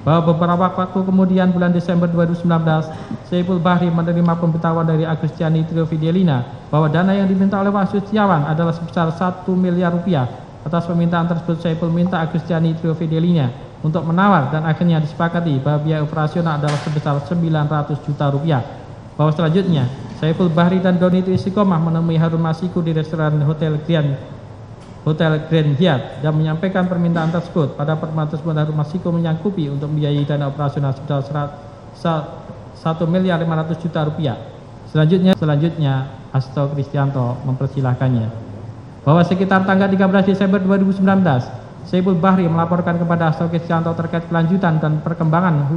bahwa beberapa waktu kemudian bulan Desember 2019, Saiful Bahri menerima pemberitahuan dari Agustiani Trio Fidelina bahwa dana yang diminta oleh Wahyu Setiawan adalah sebesar 1 miliar rupiah. Atas permintaan tersebut, Saiful minta Agustiani Trio Fidelina untuk menawar dan akhirnya disepakati bahwa biaya operasional adalah sebesar 900 juta rupiah. Bahwa selanjutnya, Saiful Bahri dan Doni Tri Istiqomah menemui Harun Masiku di restoran Hotel Grand Hyatt dan menyampaikan permintaan tersebut. Pada pertemuan tersebut, Harun Masiku menyanggupi untuk membiayai dana operasional sebesar 1 miliar 500 juta rupiah. Selanjutnya Hasto Kristianto mempersilahkannya bahwa sekitar tanggal 13 Desember 2019, Saiful Bahri melaporkan kepada Hasto Kristianto terkait kelanjutan dan perkembangan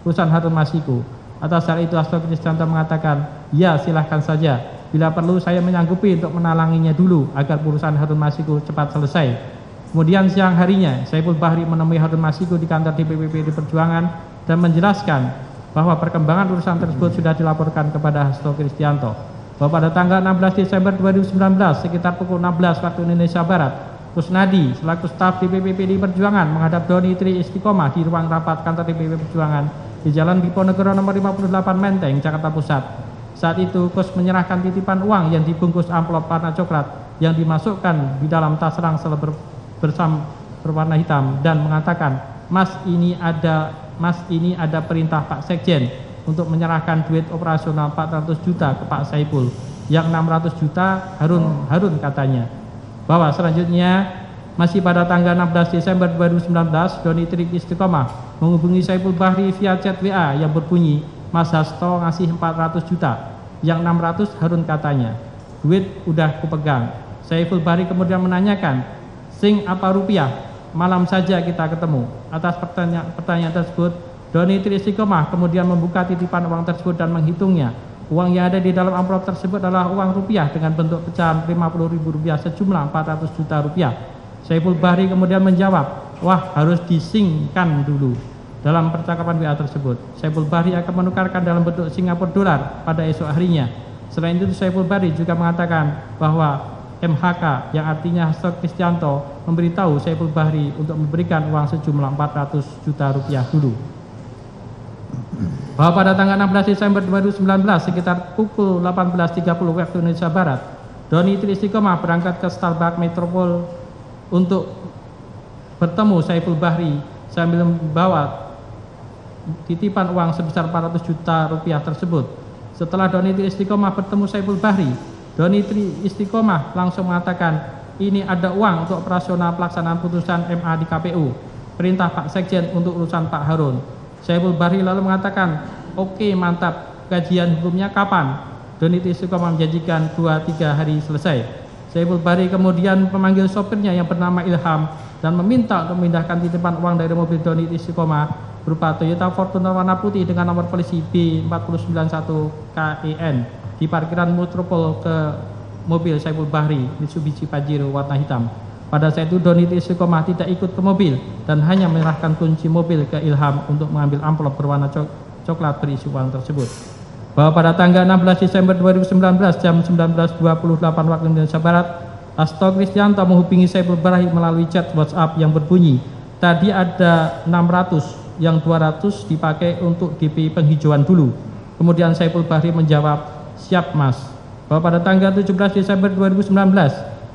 urusan Harun Masiku. Atas hal itu, Hasto Kristianto mengatakan, "Ya, silahkan saja. Bila perlu saya menyanggupi untuk menalanginya dulu agar urusan Harun Masiku cepat selesai." Kemudian siang harinya, Saiful Bahri menemui Harun Masiku di kantor DPP PDI Perjuangan dan menjelaskan bahwa perkembangan urusan tersebut sudah dilaporkan kepada Hasto Kristianto. Bahwa pada tanggal 16 Desember 2019 sekitar pukul 16 waktu Indonesia Barat, Kusnadi selaku staf DPP PDI Perjuangan menghadap Doni Tri Istiqomah di ruang rapat kantor DPP Perjuangan di Jalan Diponegoro nomor 58 Menteng, Jakarta Pusat. Saat itu Kus menyerahkan titipan uang yang dibungkus amplop warna coklat yang dimasukkan di dalam tas ransel berwarna hitam dan mengatakan, Mas ini ada perintah Pak Sekjen untuk menyerahkan duit operasional 400 juta ke Pak Saiful, yang 600 juta Harun katanya." Bahwa selanjutnya masih pada tanggal 16 Desember 2019, Doni Tri Istiqomah menghubungi Saiful Bahri via chat WA yang berbunyi, "Mas Hasto ngasih 400 juta, yang 600 Harun katanya. Duit udah kupegang." Saiful Bahri kemudian menanyakan, "Sing apa rupiah? Malam saja kita ketemu." Atas pertanyaan tersebut, Doni Tri Istiqomah kemudian membuka titipan uang tersebut dan menghitungnya. Uang yang ada di dalam amplop tersebut adalah uang rupiah dengan bentuk pecahan Rp50.000 sejumlah 400 juta rupiah. Saiful Bahri kemudian menjawab, "Wah, harus disingkan dulu." Dalam percakapan WA tersebut, Saiful Bahri akan menukarkan dalam bentuk Singapura dolar pada esok harinya. Selain itu, Saiful Bahri juga mengatakan bahwa MHK yang artinya Hasto Kristianto memberitahu Saiful Bahri untuk memberikan uang sejumlah 400 juta rupiah dulu. Bahwa pada tanggal 16 Desember 2019 sekitar pukul 18.30 waktu Indonesia Barat, Doni Tri Istiqomah berangkat ke Starbucks Metropol untuk bertemu Saiful Bahri sambil membawa titipan uang sebesar 400 juta rupiah tersebut. Setelah Doni Tri Istiqomah bertemu Saiful Bahri, Doni Tri Istiqomah langsung mengatakan, "Ini ada uang untuk operasional pelaksanaan putusan MA di KPU. Perintah Pak Sekjen untuk urusan Pak Harun." Saiful Bahri lalu mengatakan, "Oke, mantap. Kajian hukumnya kapan?" Doni Tri Istiqomah menjanjikan 2-3 hari selesai. Saiful Bahri kemudian memanggil sopirnya yang bernama Ilham dan meminta untuk memindahkan titipan uang dari mobil Doni Tri Istiqomah berupa Toyota Fortuner warna putih dengan nomor polisi B4091 KEN di parkiran Metropol ke mobil Saiful Bahri Mitsubishi Pajero warna hitam. Pada saat itu Doni Tri Istiqomah tidak ikut ke mobil dan hanya menyerahkan kunci mobil ke Ilham untuk mengambil amplop berwarna coklat berisi uang tersebut. Bahwa pada tanggal 16 Desember 2019 jam 19.28 waktu Indonesia Barat, Hasto Kristianto menghubungi Saiful Bahri melalui chat WhatsApp yang berbunyi, "Tadi ada 600, yang 200 dipakai untuk DP penghijauan dulu." Kemudian Saiful Bahri menjawab, "Siap, Mas." Bahwa pada tanggal 17 Desember 2019,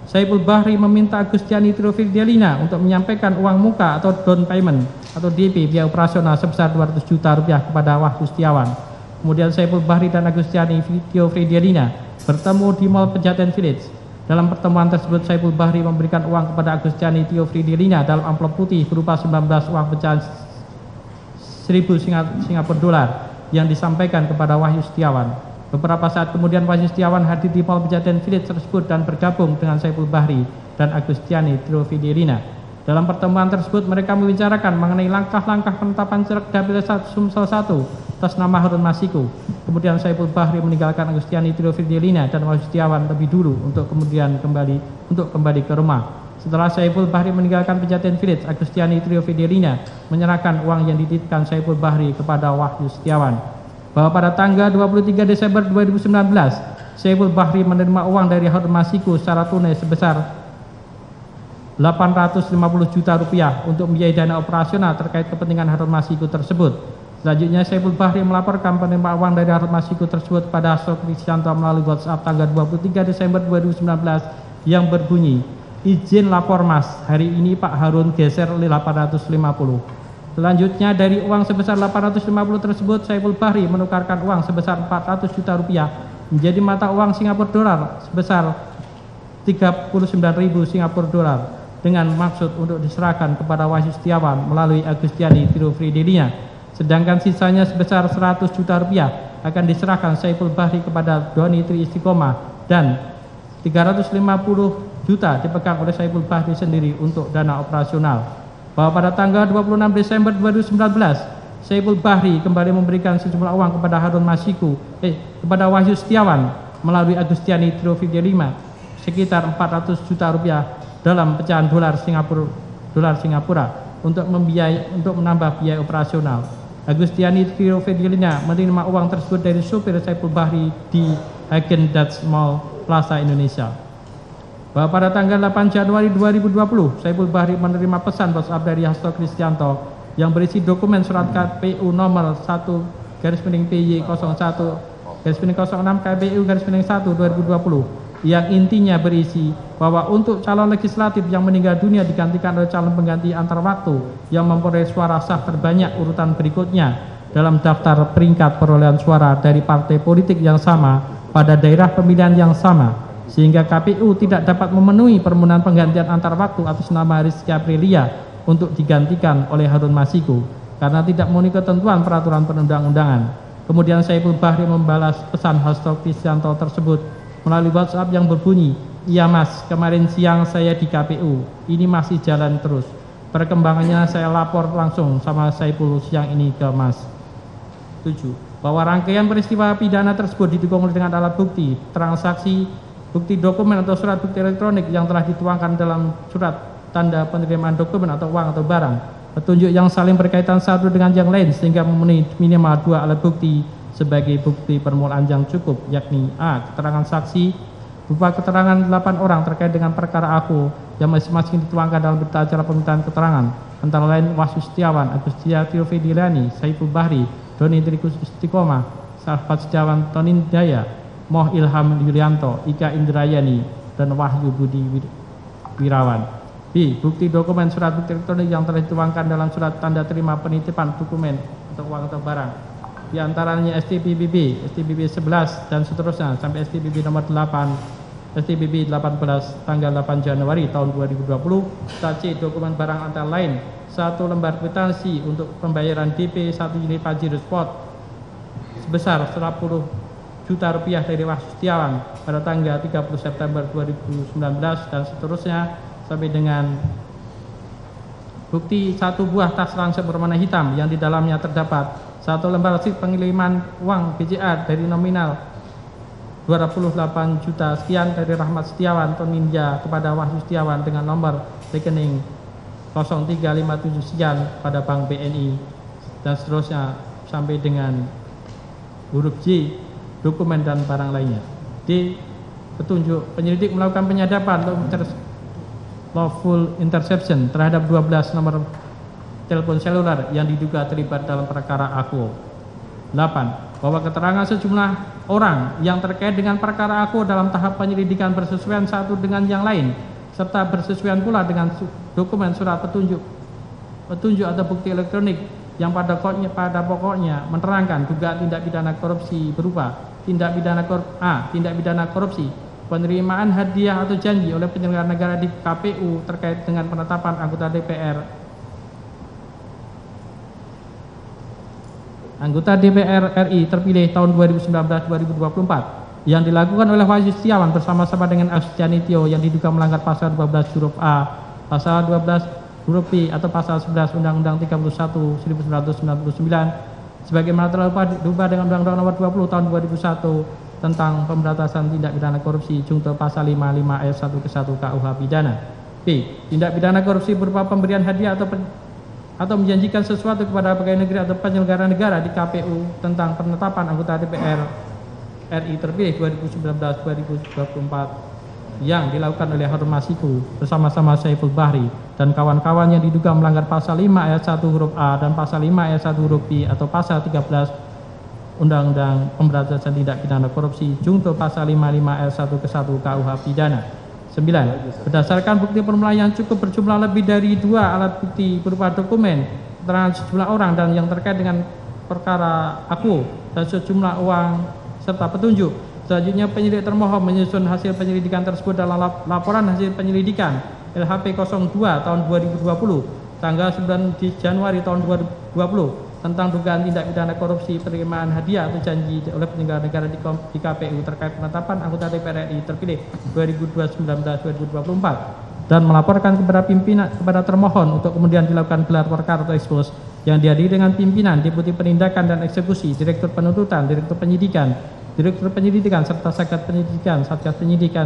Saiful Bahri meminta Agustiani Trio Fidelina untuk menyampaikan uang muka atau down payment atau DP biaya operasional sebesar 200 juta rupiah kepada Wahyu Setiawan. Kemudian Saiful Bahri dan Agustiani Trio Fidelina bertemu di Mall Pejaten Village. Dalam pertemuan tersebut, Saiful Bahri memberikan uang kepada Agustiani Trio Fidelina dalam amplop putih berupa 19 uang pecahan 1.000 Singapura dolar yang disampaikan kepada Wahyu Setiawan. Beberapa saat kemudian Wahyu Setiawan hadir di Mall Pejaten Village tersebut dan bergabung dengan Saiful Bahri dan Agustiani Trio Fidelina. Dalam pertemuan tersebut mereka membicarakan mengenai langkah-langkah penetapan caleg dapil Sumsel 1 atas nama Harun Masiku. Kemudian Saiful Bahri meninggalkan Agustiani Trio Fidelina dan Wahyu Setiawan lebih dulu untuk kemudian kembali ke rumah. Setelah Saiful Bahri meninggalkan Pejaten Village, Agustiani Trio Fidelina menyerahkan uang yang dititipkan Saiful Bahri kepada Wahyu Setiawan. Bahwa pada tanggal 23 Desember 2019, Saiful Bahri menerima uang dari Harun Masiku secara tunai sebesar 850 juta rupiah untuk membiayai dana operasional terkait kepentingan Harun Masiku tersebut. Selanjutnya, Saiful Bahri melaporkan penerima uang dari Harun Masiku tersebut pada Hasto Kristianto melalui WhatsApp tanggal 23 Desember 2019 yang berbunyi, izin lapor mas, hari ini Pak Harun geser 850. Selanjutnya, dari uang sebesar 850 tersebut, Saiful Bahri menukarkan uang sebesar 400 juta rupiah menjadi mata uang Singapura dolar sebesar 39.000 Singapura dolar dengan maksud untuk diserahkan kepada Wahyu Setiawan melalui Agustiani Trio Fridelina. Sedangkan sisanya sebesar 100 juta rupiah akan diserahkan Saiful Bahri kepada Doni Tri Istiqomah dan 350 juta dipegang oleh Saiful Bahri sendiri untuk dana operasional. Bahwa pada tanggal 26 Desember 2019, Saiful Bahri kembali memberikan sejumlah uang kepada Harun Masiku, kepada Wahyu Setiawan melalui Agustiani Trio Fridelina sekitar 400 juta rupiah dalam pecahan dolar Singapura untuk menambah biaya operasional. Agustiani Trio Fridelina menerima uang tersebut dari supir Saiful Bahri di Häagen-Dazs Mall Plaza Indonesia. Bahwa pada tanggal 8 Januari 2020, Saiful Bahri menerima pesan WhatsApp dari Hasto Kristianto yang berisi dokumen surat KPU nomor 1/PY01/06 KPU-1/2020 yang intinya berisi bahwa untuk calon legislatif yang meninggal dunia digantikan oleh calon pengganti antar waktu yang memperoleh suara sah terbanyak urutan berikutnya dalam daftar peringkat perolehan suara dari partai politik yang sama pada daerah pemilihan yang sama, sehingga KPU tidak dapat memenuhi permohonan penggantian antar waktu atas nama Rizky Aprilia untuk digantikan oleh Harun Masiku karena tidak memenuhi ketentuan peraturan perundang-undangan. Kemudian Saiful Bahri membalas pesan Hasto Kristianto tersebut melalui WhatsApp yang berbunyi, iya mas, kemarin siang saya di KPU, ini masih jalan terus. Perkembangannya saya lapor langsung sama Saiful siang ini ke mas. 7. Bahwa rangkaian peristiwa pidana tersebut didukung dengan alat bukti, transaksi, bukti dokumen atau surat bukti elektronik yang telah dituangkan dalam surat tanda penerimaan dokumen atau uang atau barang, petunjuk yang saling berkaitan satu dengan yang lain sehingga memenuhi minimal 2 alat bukti sebagai bukti permulaan yang cukup, yakni a. keterangan saksi berupa keterangan 8 orang terkait dengan perkara aku yang masing-masing dituangkan dalam berita acara permintaan keterangan, antara lain Wahyu Setiawan, Agustiani Trio Fridelina, Saiful Bahri, Doni Tri Istiqomah, Sahabat Setiawan Tonindaya, Moh Ilham Yulianto, Ika Indrayani, dan Wahyu Budi Wirawan. B. Bukti dokumen surat bukti elektronik yang telah dituangkan dalam surat tanda terima penitipan dokumen atau uang atau barang, di antaranya STBBB, STBB 11 dan seterusnya sampai STBB nomor 8, STBB 18 tanggal 8 Januari tahun 2020. C. Dokumen barang antara lain 1 lembar kwitansi untuk pembayaran DP 1 unit Pajero Sport sebesar 10 juta rupiah dari Wahyu Setiawan pada tanggal 30 September 2019 dan seterusnya sampai dengan bukti 1 buah tas ransel berwarna hitam yang di dalamnya terdapat 1 lembar receipt pengiriman uang BCA dari nominal 28 juta sekian dari Rahmat Setiawan Toninja kepada Wahyu Setiawan dengan nomor rekening 0357 sekian pada Bank BNI dan seterusnya sampai dengan huruf J, dokumen dan barang lainnya. D. Petunjuk penyelidik melakukan penyadapan lawful interception terhadap 12 nomor telepon seluler yang diduga terlibat dalam perkara aku. 8. Bahwa keterangan sejumlah orang yang terkait dengan perkara aku dalam tahap penyelidikan bersesuaian satu dengan yang lain serta bersesuaian pula dengan dokumen surat petunjuk atau bukti elektronik yang pada pokoknya menerangkan dugaan tindak pidana korupsi berupa tindak pidana korupsi, penerimaan hadiah atau janji oleh penyelenggara negara di KPU terkait dengan penetapan anggota DPR RI terpilih tahun 2019-2024 yang dilakukan oleh Wahyu Setiawan bersama-sama dengan Agustiani Trio yang diduga melanggar pasal 12 huruf A, pasal 12 huruf B atau pasal 11 Undang-Undang 31 1999 sebagaimana telah diubah dengan Undang-Undang Nomor 20 Tahun 2001 tentang pemberantasan tindak pidana korupsi junto pasal 55 ayat 1 ke 1 KUH pidana. B. Tindak pidana korupsi berupa pemberian hadiah atau menjanjikan sesuatu kepada pegawai negeri atau penyelenggara negara di KPU tentang penetapan anggota DPR RI terpilih 2019-2024 yang dilakukan oleh Harun Masiku bersama-sama Saiful Bahri dan kawan-kawan yang diduga melanggar pasal 5 ayat 1 huruf A dan pasal 5 ayat 1 huruf B atau pasal 13 Undang-Undang Pemberantasan Tindak Pidana Korupsi junto pasal 55 ayat 1 ke 1 KUH Pidana. 9. Berdasarkan bukti permulaan yang cukup berjumlah lebih dari 2 alat bukti berupa dokumen, keterangan sejumlah orang dan yang terkait dengan perkara aku dan sejumlah uang serta petunjuk. Selanjutnya penyidik termohon menyusun hasil penyelidikan tersebut dalam laporan hasil penyelidikan LHP 02 tahun 2020 tanggal 9 Januari tahun 2020 tentang dugaan tindak pidana korupsi penerimaan hadiah atau janji oleh penyelenggara negara di KPU terkait penetapan anggota DPR RI terpilih 2019-2024 dan melaporkan kepada termohon untuk kemudian dilakukan gelar perkara atau ekspos yang dihadiri dengan pimpinan, Deputi Penindakan dan Eksekusi, Direktur Penuntutan, Direktur Penyidikan, serta Satgas Penyidikan,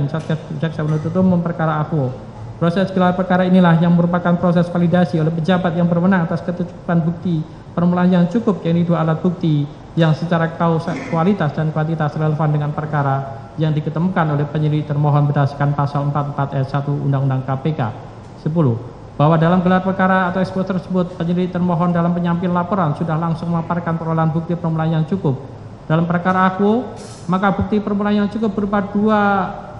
Satgas Jaksa Penuntut Umum perkara AFO. Proses gelar perkara inilah yang merupakan proses validasi oleh pejabat yang berwenang atas kecukupan bukti permulaan yang cukup, yaitu 2 alat bukti yang secara kualitas dan kuantitas relevan dengan perkara yang diketemukan oleh penyidik termohon berdasarkan pasal 44 ayat 1 Undang-Undang KPK. 10. Bahwa dalam gelar perkara atau ekspos tersebut penyidik termohon dalam penyampaian laporan sudah langsung memaparkan perolehan bukti permulaan yang cukup. Dalam perkara aku, maka bukti permulaan yang cukup berupa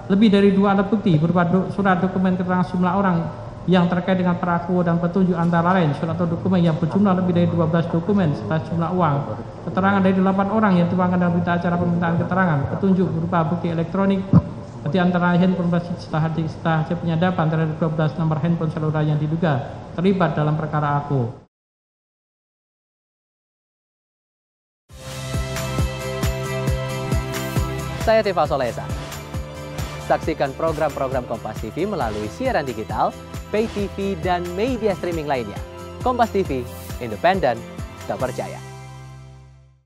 lebih dari 2 alat bukti berupa surat dokumen keterangan sejumlah orang yang terkait dengan peraku dan petunjuk antara lain surat atau dokumen yang berjumlah lebih dari 12 dokumen serta sejumlah uang, keterangan dari 8 orang yang dituangkan dalam berita acara permintaan keterangan, petunjuk berupa bukti elektronik di antara handphone setelah hasil penyadapan terhadap 12 nomor handphone seluler yang diduga terlibat dalam perkara aku. Saya Tifa Solesa. Saksikan program-program Kompas TV melalui siaran digital, pay TV, dan media streaming lainnya. Kompas TV, independen, terpercaya.